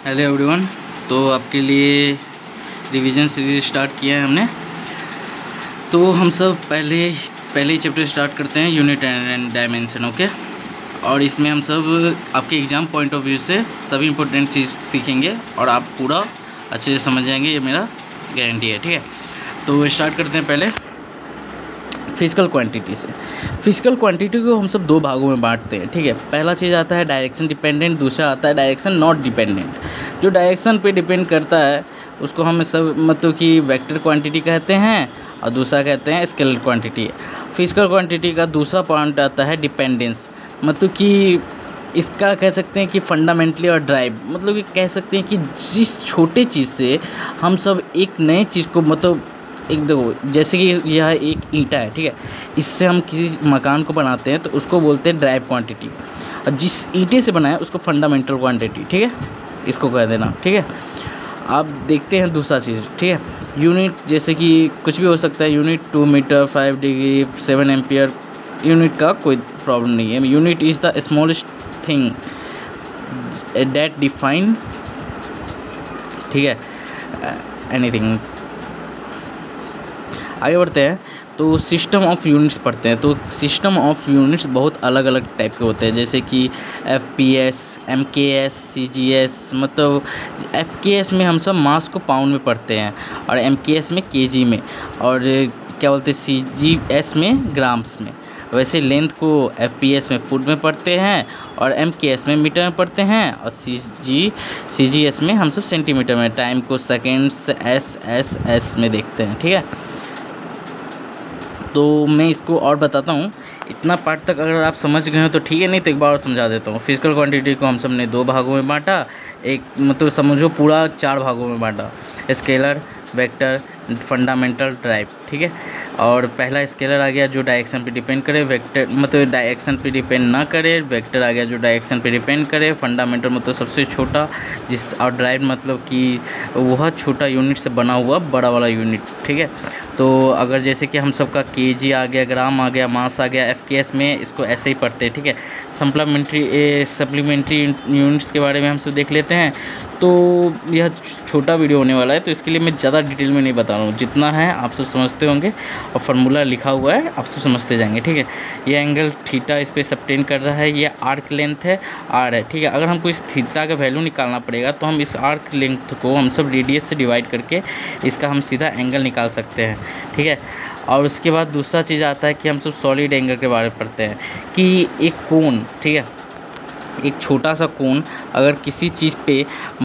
Hello everyone. तो आपके लिए रिवीजन सीरीज स्टार्ट किया है हमने। तो हम सब पहले ही चैप्टर स्टार्ट करते हैं, यूनिट एंड डायमेंशन। ओके, और इसमें हम सब आपके एग्ज़ाम पॉइंट ऑफ व्यू से सभी इंपॉर्टेंट चीज़ सीखेंगे और आप पूरा अच्छे से समझ जाएंगे, ये मेरा गारंटी है। ठीक है, तो स्टार्ट करते हैं पहले फिजिकल क्वांटिटी से। फिजिकल क्वांटिटी को हम सब दो भागों में बांटते हैं। ठीक है, पहला चीज़ आता है डायरेक्शन डिपेंडेंट, दूसरा आता है डायरेक्शन नॉट डिपेंडेंट। जो डायरेक्शन पे डिपेंड करता है उसको हम सब मतलब कि वेक्टर क्वांटिटी कहते हैं और दूसरा कहते हैं स्केलर क्वांटिटी। फिजिकल क्वांटिटी का दूसरा पॉइंट आता है डिपेंडेंस, मतलब कि इसका कह सकते हैं कि फंडामेंटली और ड्राइव, मतलब कि कह सकते हैं कि जिस छोटे चीज़ से हम सब एक नए चीज़ को मतलब एक देखो, जैसे कि यह एक ईंटा है। ठीक है, इससे हम किसी मकान को बनाते हैं तो उसको बोलते हैं ड्राइव क्वांटिटी, और जिस ईंटे से बनाए उसको फंडामेंटल क्वांटिटी। ठीक है, इसको कह देना। ठीक है, आप देखते हैं दूसरा चीज़। ठीक है, यूनिट जैसे कि कुछ भी हो सकता है, unit 2 metre, 5 degree, 7 ampere. Unit का कोई प्रॉब्लम नहीं है। Unit is the smallest thing that define, ठीक है, एनीथिंग। आगे बढ़ते हैं तो सिस्टम ऑफ यूनिट्स पढ़ते हैं। तो सिस्टम ऑफ यूनिट्स बहुत अलग अलग टाइप के होते हैं, जैसे कि FPS, MKS, CGS। मतलब FPS में हम सब मास को पाउंड में पढ़ते हैं और MKS में KG में, और क्या बोलते हैं CGS में ग्राम्स में। वैसे लेंथ को FPS में फुट में पढ़ते हैं और MKS में मीटर में पढ़ते हैं, और CGS में हम सब सेंटीमीटर में। टाइम को सेकेंड्स SSS में देखते हैं। ठीक है, तो मैं इसको और बताता हूँ। इतना पार्ट तक अगर आप समझ गए हो तो ठीक है, नहीं तो एक बार और समझा देता हूँ। फिजिकल क्वांटिटी को हम सब ने दो भागों में बांटा, एक मतलब समझो पूरा 4 भागों में बांटा, स्केलर, वेक्टर, फंडामेंटल, ड्राइव। ठीक है, और पहला स्केलर आ गया जो डायरेक्शन पे डिपेंड करे, वेक्टर मतलब डायरेक्शन पे डिपेंड ना करे, वेक्टर आ गया जो डायरेक्शन पे डिपेंड करे, फंडामेंटल मतलब सबसे छोटा जिस, और ड्राइव मतलब कि वह छोटा यूनिट से बना हुआ बड़ा वाला यूनिट। ठीक है, तो अगर जैसे कि हम सबका केजी आ गया, ग्राम आ गया, मास आ गया, FKS में इसको ऐसे ही पढ़ते हैं। ठीक है, सप्लीमेंट्री यूनिट्स के बारे में हम सब देख लेते हैं। तो यह छोटा वीडियो होने वाला है, तो इसके लिए मैं ज़्यादा डिटेल में नहीं बता रहा हूँ। जितना है आप सब समझते होंगे और फार्मूला लिखा हुआ है, आप सब समझते जाएंगे। ठीक है, ये एंगल थीटा इस पर सबटेन कर रहा है, ये आर्क लेंथ है R है। ठीक है, अगर हमको इस थीटा का वैल्यू निकालना पड़ेगा तो हम इस आर्क लेंथ को हम सब रेडियस से डिवाइड करके इसका हम सीधा एंगल निकाल सकते हैं। ठीक है, और उसके बाद दूसरा चीज़ आता है कि हम सब सॉलिड एंगल के बारे में पढ़ते हैं कि एक कोन, ठीक है, एक छोटा सा कोन अगर किसी चीज़ पे